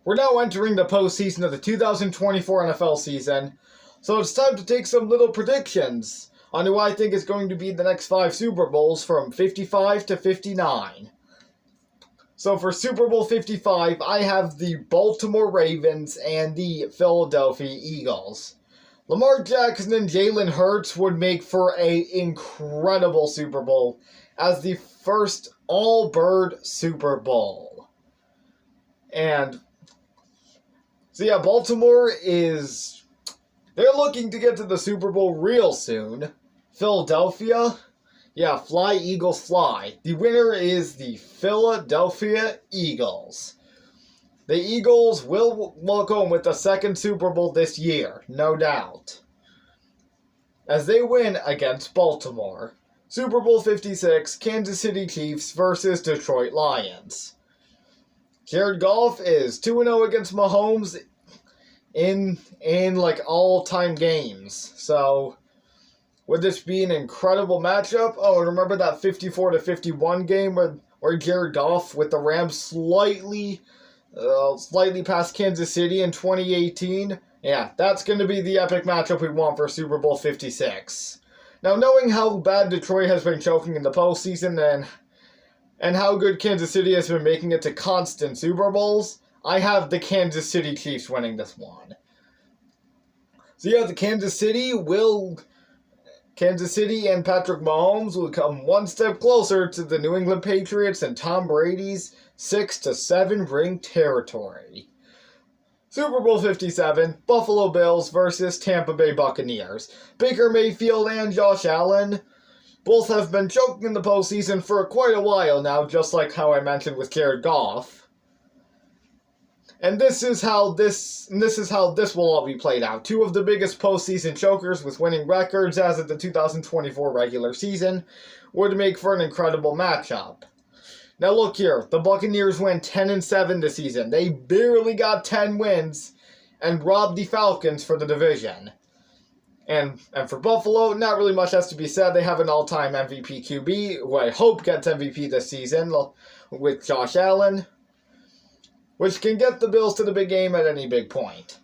We're now entering the postseason of the 2024 NFL season, so it's time to take some little predictions on who I think is going to be the next 5 Super Bowls from 55 to 59. So for Super Bowl 55, I have the Baltimore Ravens and the Philadelphia Eagles. Lamar Jackson and Jalen Hurts would make for an incredible Super Bowl as the first all-bird Super Bowl. And so yeah, Baltimore they're looking to get to the Super Bowl real soon. Philadelphia, yeah, fly Eagles fly. The winner is the Philadelphia Eagles. The Eagles will walk home with the second Super Bowl this year, no doubt, as they win against Baltimore. Super Bowl 56, Kansas City Chiefs versus Detroit Lions. Jared Goff is 2-0 against Mahomes in like all-time games. So would this be an incredible matchup? Oh, and remember that 54-51 game where Jared Goff with the Rams slightly past Kansas City in 2018? Yeah, that's going to be the epic matchup we want for Super Bowl 56. Now, knowing how bad Detroit has been choking in the postseason and how good Kansas City has been making it to constant Super Bowls, I have the Kansas City Chiefs winning this one. So yeah, Kansas City and Patrick Mahomes will come one step closer to the New England Patriots and Tom Brady's 6-7 ring territory. Super Bowl 57, Buffalo Bills versus Tampa Bay Buccaneers. Baker Mayfield and Josh Allen both have been choking in the postseason for quite a while now, just like how I mentioned with Jared Goff. And this is how this will all be played out. 2 of the biggest postseason chokers with winning records as of the 2024 regular season would make for an incredible matchup. Now look here, the Buccaneers went 10-7 this season. They barely got 10 wins and robbed the Falcons for the division. And for Buffalo, not really much has to be said. They have an all-time MVP QB, who I hope gets MVP this season, with Josh Allen, which can get the Bills to the big game at any big point.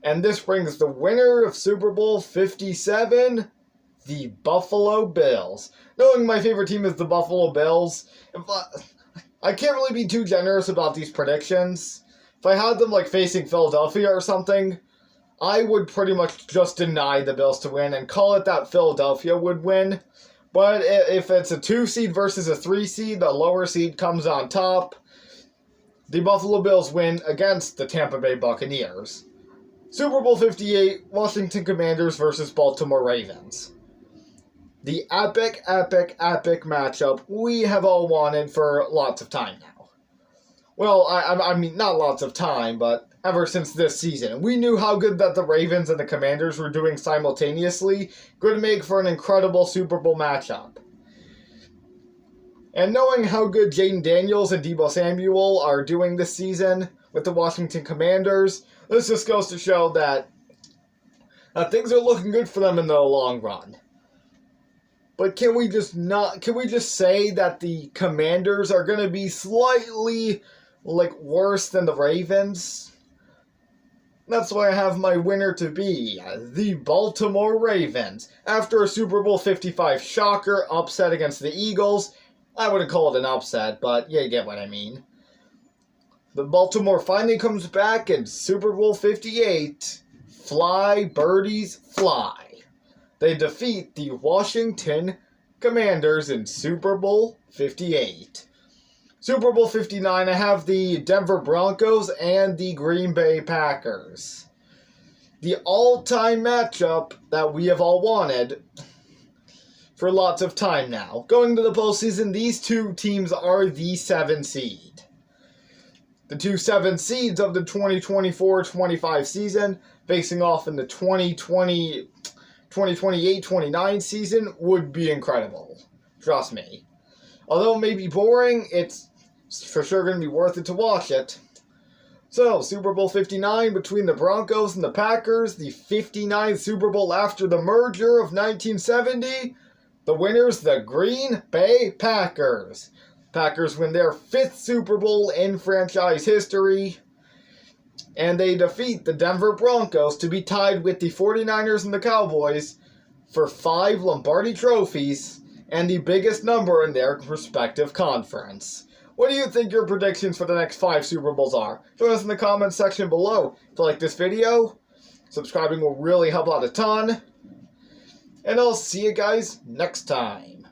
And this brings the winner of Super Bowl 57, the Buffalo Bills. Knowing my favorite team is the Buffalo Bills, I can't really be too generous about these predictions. If I had them facing Philadelphia or something, I would pretty much just deny the Bills to win and call it that Philadelphia would win. But if it's a 2 seed versus a 3 seed, the lower seed comes on top. The Buffalo Bills win against the Tampa Bay Buccaneers. Super Bowl 58, Washington Commanders versus Baltimore Ravens. The epic matchup we have all wanted for lots of time now. Well, I mean, not lots of time, but ever since this season. We knew how good that the Ravens and the Commanders were doing simultaneously could make for an incredible Super Bowl matchup. And knowing how good Jaden Daniels and Deebo Samuel are doing this season with the Washington Commanders, this just goes to show that things are looking good for them in the long run. But can we just say that the Commanders are going to be slightly worse than the Ravens? That's why I have my winner to be the Baltimore Ravens. After a Super Bowl 55 shocker upset against the Eagles, I wouldn't call it an upset, but yeah, you get what I mean. The Baltimore finally comes back in Super Bowl 58. Fly, birdies, fly. They defeat the Washington Commanders in Super Bowl 58. Super Bowl 59, I have the Denver Broncos and the Green Bay Packers. The all-time matchup that we have all wanted for lots of time now. Going to the postseason, these 2 teams are the 7 seed. The 2 7 seeds of the 2024-25 season, facing off in the 2028-29 season, would be incredible. Trust me. Although it may be boring, it's for sure going to be worth it to watch it. So, Super Bowl 59 between the Broncos and the Packers, the 59th Super Bowl after the merger of 1970. The winners, the Green Bay Packers. Packers win their 5th Super Bowl in franchise history. And they defeat the Denver Broncos to be tied with the 49ers and the Cowboys for 5 Lombardi trophies and the biggest number in their respective conference. What do you think your predictions for the next 5 Super Bowls are? Join us in the comments section below. If you like this video, subscribing will really help out a ton. And I'll see you guys next time.